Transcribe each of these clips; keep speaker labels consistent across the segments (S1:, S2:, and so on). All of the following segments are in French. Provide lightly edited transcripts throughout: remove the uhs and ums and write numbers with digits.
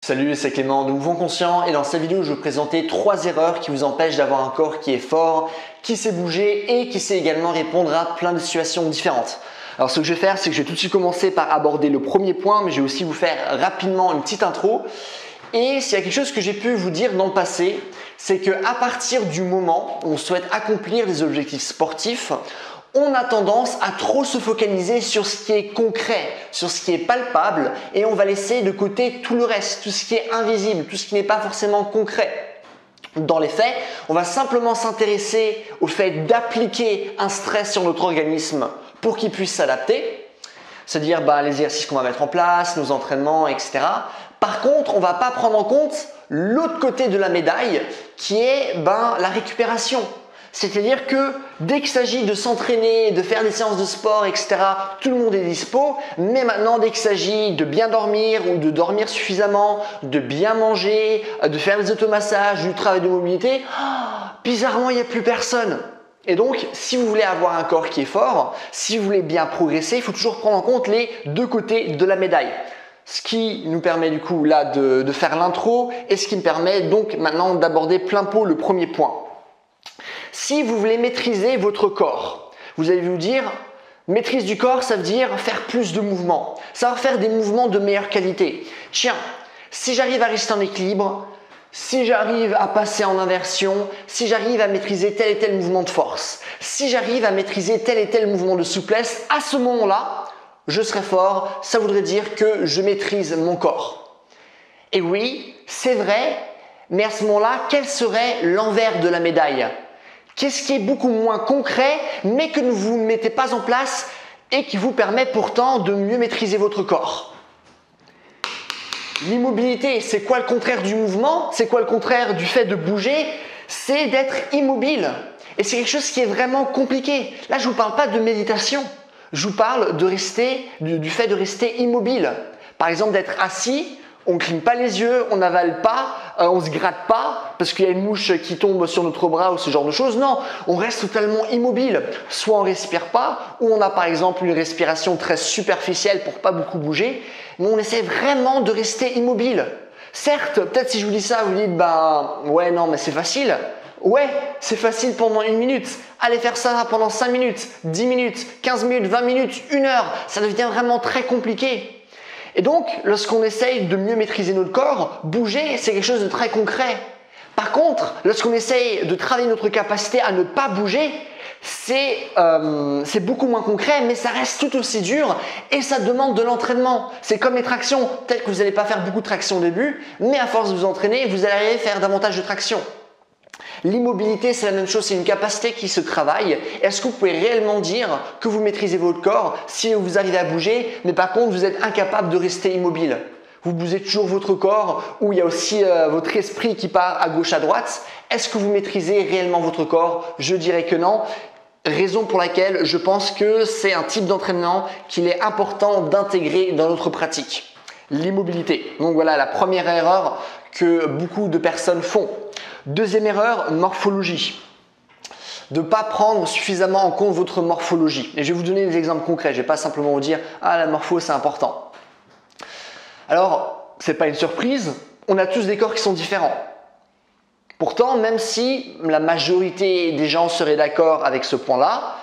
S1: Salut, c'est Clément de Mouvement Conscient et dans cette vidéo, je vais vous présenter 3 erreurs qui vous empêchent d'avoir un corps qui est fort, qui sait bouger et qui sait également répondre à plein de situations différentes. Alors ce que je vais faire, c'est que je vais tout de suite commencer par aborder le premier point, mais je vais aussi vous faire rapidement une petite intro. Et s'il y a quelque chose que j'ai pu vous dire dans le passé, c'est qu'à partir du moment où on souhaite accomplir des objectifs sportifs, on a tendance à trop se focaliser sur ce qui est concret, sur ce qui est palpable et on va laisser de côté tout le reste, tout ce qui est invisible, tout ce qui n'est pas forcément concret. Dans les faits, on va simplement s'intéresser au fait d'appliquer un stress sur notre organisme pour qu'il puisse s'adapter, c'est-à-dire les exercices qu'on va mettre en place, nos entraînements, etc. Par contre, on ne va pas prendre en compte l'autre côté de la médaille qui est la récupération. C'est-à-dire que dès qu'il s'agit de s'entraîner, de faire des séances de sport, etc., tout le monde est dispo. Mais maintenant, dès qu'il s'agit de bien dormir ou de dormir suffisamment, de bien manger, de faire des automassages, du travail de mobilité, bizarrement, il n'y a plus personne. Et donc, si vous voulez avoir un corps qui est fort, si vous voulez bien progresser, il faut toujours prendre en compte les deux côtés de la médaille. Ce qui nous permet du coup là de faire l'intro et ce qui me permet donc maintenant d'aborder plein pot le premier point. Si vous voulez maîtriser votre corps, vous allez vous dire, maîtrise du corps, ça veut dire faire plus de mouvements, savoir faire des mouvements de meilleure qualité. Tiens, si j'arrive à rester en équilibre, si j'arrive à passer en inversion, si j'arrive à maîtriser tel et tel mouvement de force, si j'arrive à maîtriser tel et tel mouvement de souplesse, à ce moment-là, je serai fort, ça voudrait dire que je maîtrise mon corps. Et oui, c'est vrai, mais à ce moment-là, quel serait l'envers de la médaille ? Qu'est-ce qui est beaucoup moins concret, mais que vous ne mettez pas en place et qui vous permet pourtant de mieux maîtriser votre corps? L'immobilité, c'est quoi le contraire du mouvement? C'est quoi le contraire du fait de bouger? C'est d'être immobile. Et c'est quelque chose qui est vraiment compliqué. Là, je ne vous parle pas de méditation. Je vous parle de du fait de rester immobile. Par exemple, d'être assis, on ne cligne pas les yeux, on n'avale pas, on ne se gratte pas parce qu'il y a une mouche qui tombe sur notre bras ou ce genre de choses. Non, on reste totalement immobile. Soit on ne respire pas, ou on a par exemple une respiration très superficielle pour pas beaucoup bouger, mais on essaie vraiment de rester immobile. Certes, peut-être si je vous dis ça, vous dites ouais non mais c'est facile. Ouais, c'est facile pendant 1 minute. Allez faire ça pendant 5 minutes, 10 minutes, 15 minutes, 20 minutes, 1 heure. Ça devient vraiment très compliqué. Et donc, lorsqu'on essaye de mieux maîtriser notre corps, bouger, c'est quelque chose de très concret. Par contre, lorsqu'on essaye de travailler notre capacité à ne pas bouger, c'est beaucoup moins concret, mais ça reste tout aussi dur et ça demande de l'entraînement. C'est comme les tractions. Peut-être que vous n'allez pas faire beaucoup de traction au début, mais à force de vous entraîner, vous allez arriver à faire davantage de traction. L'immobilité, c'est la même chose, c'est une capacité qui se travaille. Est-ce que vous pouvez réellement dire que vous maîtrisez votre corps si vous arrivez à bouger, mais par contre vous êtes incapable de rester immobile? Vous bougez toujours votre corps, ou il y a aussi votre esprit qui part à gauche, à droite. Est-ce que vous maîtrisez réellement votre corps? Je dirais que non. Raison pour laquelle je pense que c'est un type d'entraînement qu'il est important d'intégrer dans notre pratique. L'immobilité. Donc voilà la première erreur que beaucoup de personnes font. Deuxième erreur, morphologie. De ne pas prendre suffisamment en compte votre morphologie. Et je vais vous donner des exemples concrets. Je ne vais pas simplement vous dire « Ah, la morpho, c'est important ». Alors, ce n'est pas une surprise, on a tous des corps qui sont différents. Pourtant, même si la majorité des gens seraient d'accord avec ce point-là,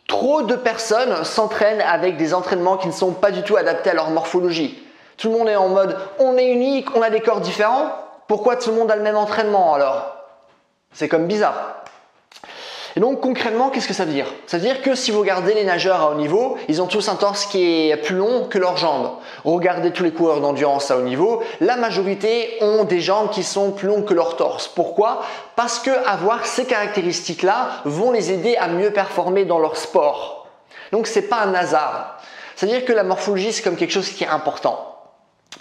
S1: trop de personnes s'entraînent avec des entraînements qui ne sont pas du tout adaptés à leur morphologie. Tout le monde est en mode « On est unique, on a des corps différents ». Pourquoi tout le monde a le même entraînement alors? C'est comme bizarre. Et donc concrètement, qu'est-ce que ça veut dire? Ça veut dire que si vous regardez les nageurs à haut niveau, ils ont tous un torse qui est plus long que leurs jambes. Regardez tous les coureurs d'endurance à haut niveau, la majorité ont des jambes qui sont plus longues que leur torse. Pourquoi? Parce que avoir ces caractéristiques-là vont les aider à mieux performer dans leur sport. Donc ce n'est pas un hasard. C'est-à-dire que la morphologie, c'est comme quelque chose qui est important.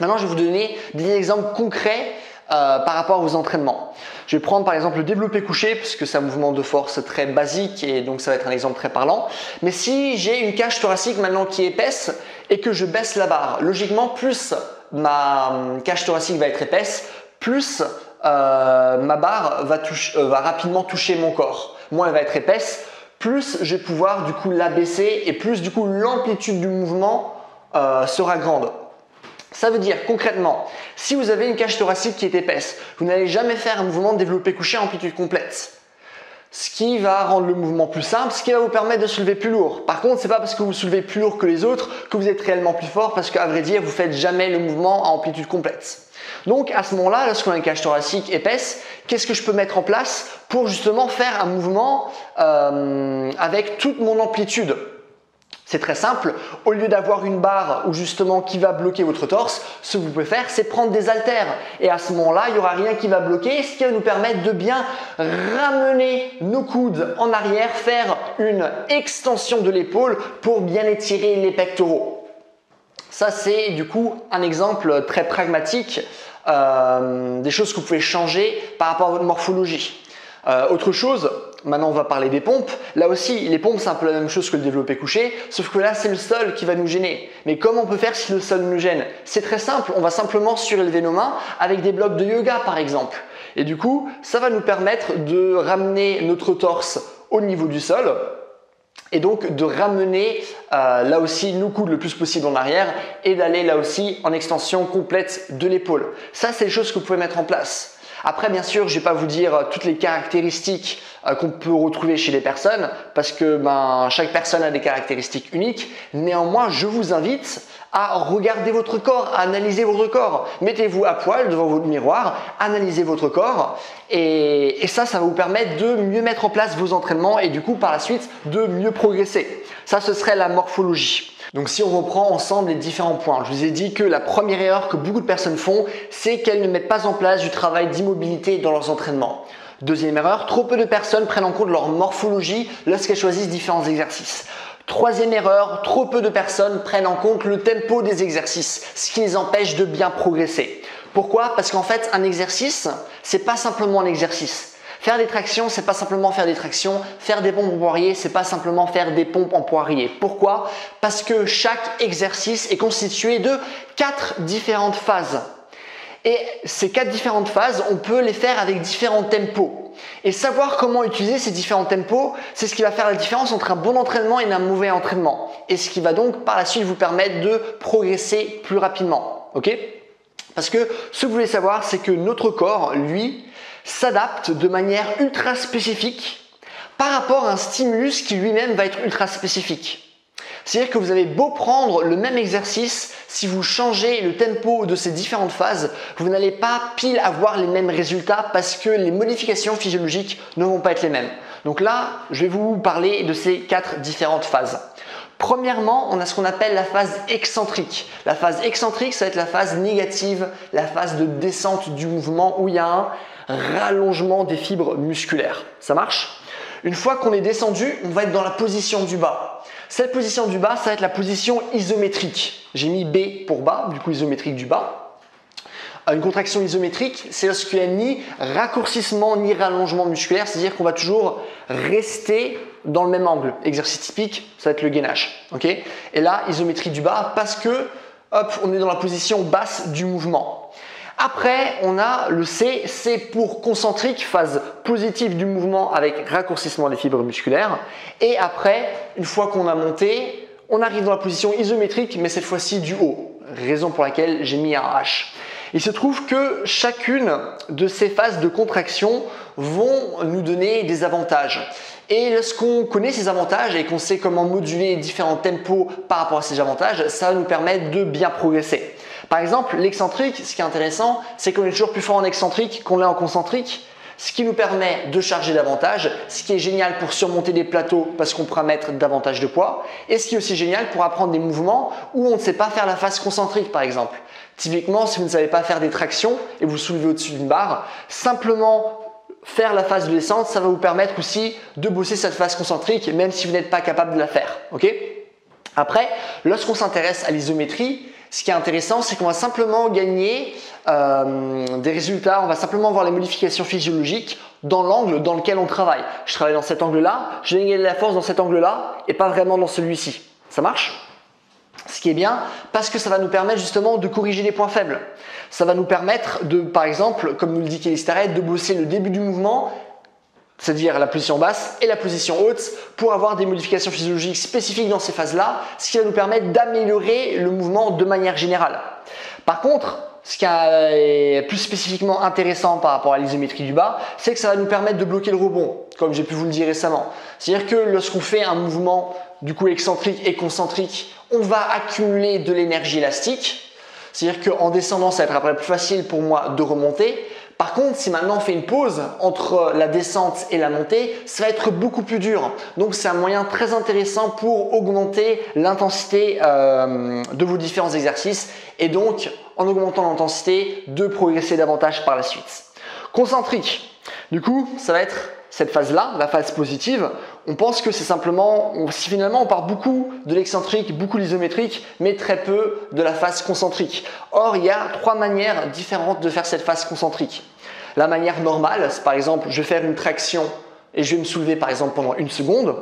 S1: Maintenant, je vais vous donner des exemples concrets par rapport à vos entraînements. Je vais prendre par exemple le développé couché puisque c'est un mouvement de force très basique et donc ça va être un exemple très parlant. Mais si j'ai une cage thoracique maintenant qui est épaisse et que je baisse la barre, logiquement plus ma cage thoracique va être épaisse, plus ma barre va rapidement toucher mon corps. Moins elle va être épaisse, plus je vais pouvoir du coup l'abaisser et plus du coup l'amplitude du mouvement sera grande. Ça veut dire concrètement, si vous avez une cage thoracique qui est épaisse, vous n'allez jamais faire un mouvement de développé couché à amplitude complète. Ce qui va rendre le mouvement plus simple, ce qui va vous permettre de soulever plus lourd. Par contre, ce n'est pas parce que vous soulevez plus lourd que les autres que vous êtes réellement plus fort, parce qu'à vrai dire, vous ne faites jamais le mouvement à amplitude complète. Donc à ce moment-là, lorsqu'on a une cage thoracique épaisse, qu'est-ce que je peux mettre en place pour justement faire un mouvement avec toute mon amplitude? C'est très simple, au lieu d'avoir une barre ou justement qui va bloquer votre torse, ce que vous pouvez faire, c'est prendre des haltères. Et à ce moment-là, il n'y aura rien qui va bloquer, ce qui va nous permettre de bien ramener nos coudes en arrière, faire une extension de l'épaule pour bien étirer les pectoraux. Ça, c'est du coup un exemple très pragmatique des choses que vous pouvez changer par rapport à votre morphologie. Autre chose, maintenant on va parler des pompes. Là aussi, les pompes c'est un peu la même chose que le développé couché, sauf que là c'est le sol qui va nous gêner. Mais comment on peut faire si le sol nous gêne? C'est très simple, on va simplement surélever nos mains avec des blocs de yoga par exemple. Et du coup, ça va nous permettre de ramener notre torse au niveau du sol et donc de ramener là aussi nos coudes le plus possible en arrière et d'aller là aussi en extension complète de l'épaule. Ça, c'est les choses que vous pouvez mettre en place. Après, bien sûr, je ne vais pas vous dire toutes les caractéristiques qu'on peut retrouver chez les personnes parce que chaque personne a des caractéristiques uniques. Néanmoins, je vous invite à regarder votre corps, à analyser votre corps. Mettez-vous à poil devant votre miroir, analysez votre corps et ça va vous permettre de mieux mettre en place vos entraînements et du coup, par la suite, de mieux progresser. Ça, ce serait la morphologie. Donc si on reprend ensemble les différents points, je vous ai dit que la première erreur que beaucoup de personnes font, c'est qu'elles ne mettent pas en place du travail d'immobilité dans leurs entraînements. Deuxième erreur, trop peu de personnes prennent en compte leur morphologie lorsqu'elles choisissent différents exercices. Troisième erreur, trop peu de personnes prennent en compte le tempo des exercices, ce qui les empêche de bien progresser. Pourquoi? Parce qu'en fait, un exercice, c'est pas simplement un exercice. Faire des tractions, c'est pas simplement faire des tractions. Faire des pompes en poirier, c'est pas simplement faire des pompes en poirier. Pourquoi? Parce que chaque exercice est constitué de 4 différentes phases. Et ces 4 différentes phases, on peut les faire avec différents tempos. Et savoir comment utiliser ces différents tempos, c'est ce qui va faire la différence entre un bon entraînement et un mauvais entraînement. Et ce qui va donc par la suite vous permettre de progresser plus rapidement. Ok? Parce que ce que vous voulez savoir, c'est que notre corps, lui, s'adapte de manière ultra spécifique par rapport à un stimulus qui lui-même va être ultra spécifique. C'est-à-dire que vous avez beau prendre le même exercice, si vous changez le tempo de ces différentes phases, vous n'allez pas pile avoir les mêmes résultats parce que les modifications physiologiques ne vont pas être les mêmes. Donc là, je vais vous parler de ces 4 différentes phases. Premièrement, on a ce qu'on appelle la phase excentrique. La phase excentrique, ça va être la phase négative, la phase de descente du mouvement où il y a un rallongement des fibres musculaires. Ça marche? Une fois qu'on est descendu, on va être dans la position du bas. Cette position du bas, ça va être la position isométrique. J'ai mis B pour bas, du coup isométrique du bas. Une contraction isométrique, c'est lorsqu'il n'y a ni raccourcissement ni rallongement musculaire, c'est-à-dire qu'on va toujours rester dans le même angle. Exercice typique, ça va être le gainage. Okay? Et là, isométrie du bas parce que hop, on est dans la position basse du mouvement. Après, on a le C, c'est pour concentrique, phase positive du mouvement avec raccourcissement des fibres musculaires. Et après, une fois qu'on a monté, on arrive dans la position isométrique, mais cette fois-ci du haut. Raison pour laquelle j'ai mis un H. Il se trouve que chacune de ces phases de contraction vont nous donner des avantages. Et lorsqu'on connaît ces avantages et qu'on sait comment moduler différents tempos par rapport à ces avantages, ça va nous permettre de bien progresser. Par exemple, l'excentrique, ce qui est intéressant, c'est qu'on est toujours plus fort en excentrique qu'on l'est en concentrique, ce qui nous permet de charger davantage, ce qui est génial pour surmonter des plateaux parce qu'on pourra mettre davantage de poids, et ce qui est aussi génial pour apprendre des mouvements où on ne sait pas faire la phase concentrique par exemple. Typiquement, si vous ne savez pas faire des tractions et vous soulevez au-dessus d'une barre, simplement faire la phase de descente, ça va vous permettre aussi de bosser cette phase concentrique même si vous n'êtes pas capable de la faire. Okay? Après, lorsqu'on s'intéresse à l'isométrie, ce qui est intéressant, c'est qu'on va simplement gagner des résultats, on va simplement voir les modifications physiologiques dans l'angle dans lequel on travaille. Je travaille dans cet angle-là, je vais gagner de la force dans cet angle-là et pas vraiment dans celui-ci. Ça marche? Ce qui est bien parce que ça va nous permettre justement de corriger les points faibles. Ça va nous permettre de, par exemple, comme nous le dit Kelly Starrett, de bosser le début du mouvement, c'est-à-dire la position basse et la position haute pour avoir des modifications physiologiques spécifiques dans ces phases-là, ce qui va nous permettre d'améliorer le mouvement de manière générale. Par contre, ce qui est plus spécifiquement intéressant par rapport à l'isométrie du bas, c'est que ça va nous permettre de bloquer le rebond, comme j'ai pu vous le dire récemment. C'est-à-dire que lorsqu'on fait un mouvement du coup excentrique et concentrique, on va accumuler de l'énergie élastique. C'est-à-dire qu'en descendant, ça va être après plus facile pour moi de remonter. Par contre, si maintenant on fait une pause entre la descente et la montée, ça va être beaucoup plus dur. Donc c'est un moyen très intéressant pour augmenter l'intensité de vos différents exercices et donc en augmentant l'intensité de progresser davantage par la suite. Concentrique, du coup ça va être cette phase-là, la phase positive. On pense que c'est simplement, si finalement on part beaucoup de l'excentrique, beaucoup de l'isométrique, mais très peu de la phase concentrique. Or, il y a 3 manières différentes de faire cette phase concentrique. La manière normale, c'est par exemple, je vais faire une traction et je vais me soulever par exemple pendant 1 seconde.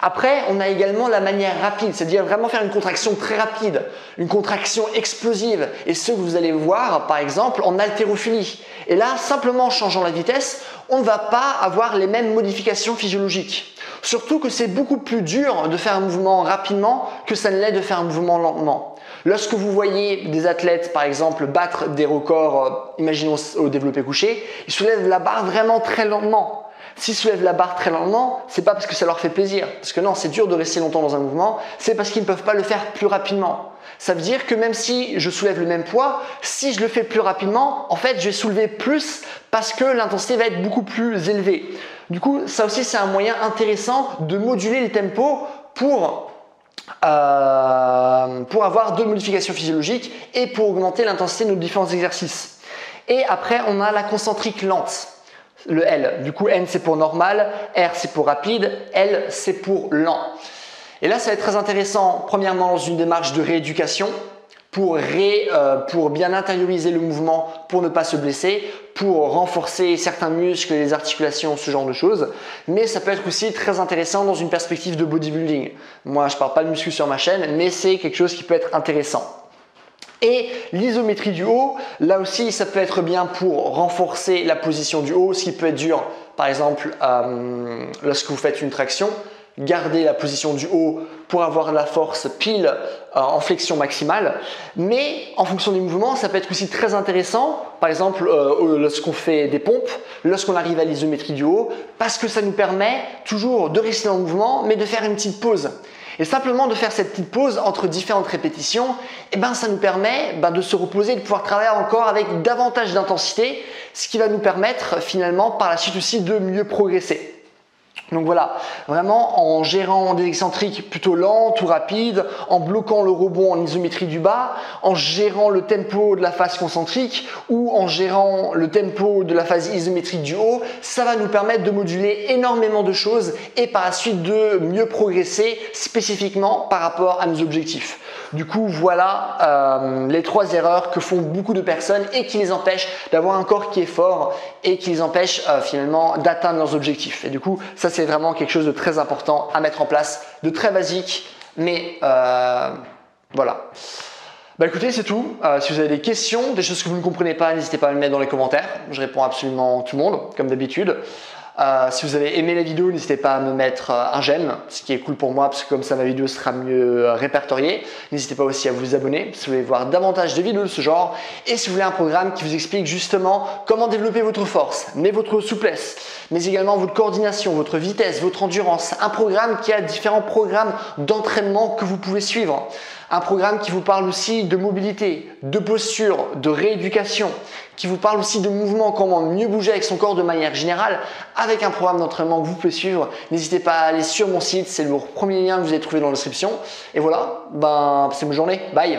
S1: Après, on a également la manière rapide, c'est-à-dire vraiment faire une contraction très rapide, une contraction explosive. Et ce que vous allez voir par exemple en haltérophilie. Et là, simplement en changeant la vitesse, on ne va pas avoir les mêmes modifications physiologiques. Surtout que c'est beaucoup plus dur de faire un mouvement rapidement que ça ne l'est de faire un mouvement lentement. Lorsque vous voyez des athlètes, par exemple, battre des records, imaginons au développé couché, ils soulèvent la barre vraiment très lentement. S'ils soulèvent la barre très lentement, c'est pas parce que ça leur fait plaisir, parce que non, c'est dur de rester longtemps dans un mouvement, c'est parce qu'ils ne peuvent pas le faire plus rapidement. Ça veut dire que même si je soulève le même poids, si je le fais plus rapidement, en fait, je vais soulever plus parce que l'intensité va être beaucoup plus élevée. Du coup, ça aussi, c'est un moyen intéressant de moduler le tempo pour avoir de modifications physiologiques et pour augmenter l'intensité de nos différents exercices. Et après, on a la concentrique lente, le L. Du coup, N c'est pour normal, R c'est pour rapide, L c'est pour lent. Et là, ça va être très intéressant, premièrement dans une démarche de rééducation, pour bien intérioriser le mouvement, pour ne pas se blesser, pour renforcer certains muscles, les articulations, ce genre de choses. Mais ça peut être aussi très intéressant dans une perspective de bodybuilding. Moi, je ne parle pas de muscu sur ma chaîne, mais c'est quelque chose qui peut être intéressant. Et l'isométrie du haut, là aussi, ça peut être bien pour renforcer la position du haut, ce qui peut être dur, par exemple, lorsque vous faites une traction. Garder la position du haut pour avoir la force pile en flexion maximale, mais en fonction des mouvements, ça peut être aussi très intéressant, par exemple lorsqu'on fait des pompes, lorsqu'on arrive à l'isométrie du haut, parce que ça nous permet toujours de rester en mouvement, mais de faire une petite pause. Et simplement de faire cette petite pause entre différentes répétitions, ça nous permet de se reposer, de pouvoir travailler encore avec davantage d'intensité, ce qui va nous permettre finalement par la suite aussi de mieux progresser. Donc voilà, vraiment en gérant des excentriques plutôt lentes ou rapides, en bloquant le rebond en isométrie du bas, en gérant le tempo de la phase concentrique ou en gérant le tempo de la phase isométrique du haut, ça va nous permettre de moduler énormément de choses et par la suite de mieux progresser spécifiquement par rapport à nos objectifs. Du coup, voilà les 3 erreurs que font beaucoup de personnes et qui les empêchent d'avoir un corps qui est fort et qui les empêchent finalement d'atteindre leurs objectifs. Et du coup, ça c'est vraiment quelque chose de très important à mettre en place, de très basique, mais voilà. Écoutez, c'est tout. Si vous avez des questions, des choses que vous ne comprenez pas, n'hésitez pas à me mettre dans les commentaires. Je réponds absolument à tout le monde, comme d'habitude. Si vous avez aimé la vidéo, n'hésitez pas à me mettre un j'aime, ce qui est cool pour moi parce que comme ça ma vidéo sera mieux répertoriée. N'hésitez pas aussi à vous abonner si vous voulez voir davantage de vidéos de ce genre et si vous voulez un programme qui vous explique justement comment développer votre force, mais votre souplesse, mais également votre coordination, votre vitesse, votre endurance. Un programme qui a différents programmes d'entraînement que vous pouvez suivre. Un programme qui vous parle aussi de mobilité, de posture, de rééducation, qui vous parle aussi de mouvement, comment mieux bouger avec son corps de manière générale, avec un programme d'entraînement que vous pouvez suivre. N'hésitez pas à aller sur mon site, c'est le premier lien que vous allez trouver dans la description. Et voilà, c'est bonne journée, bye!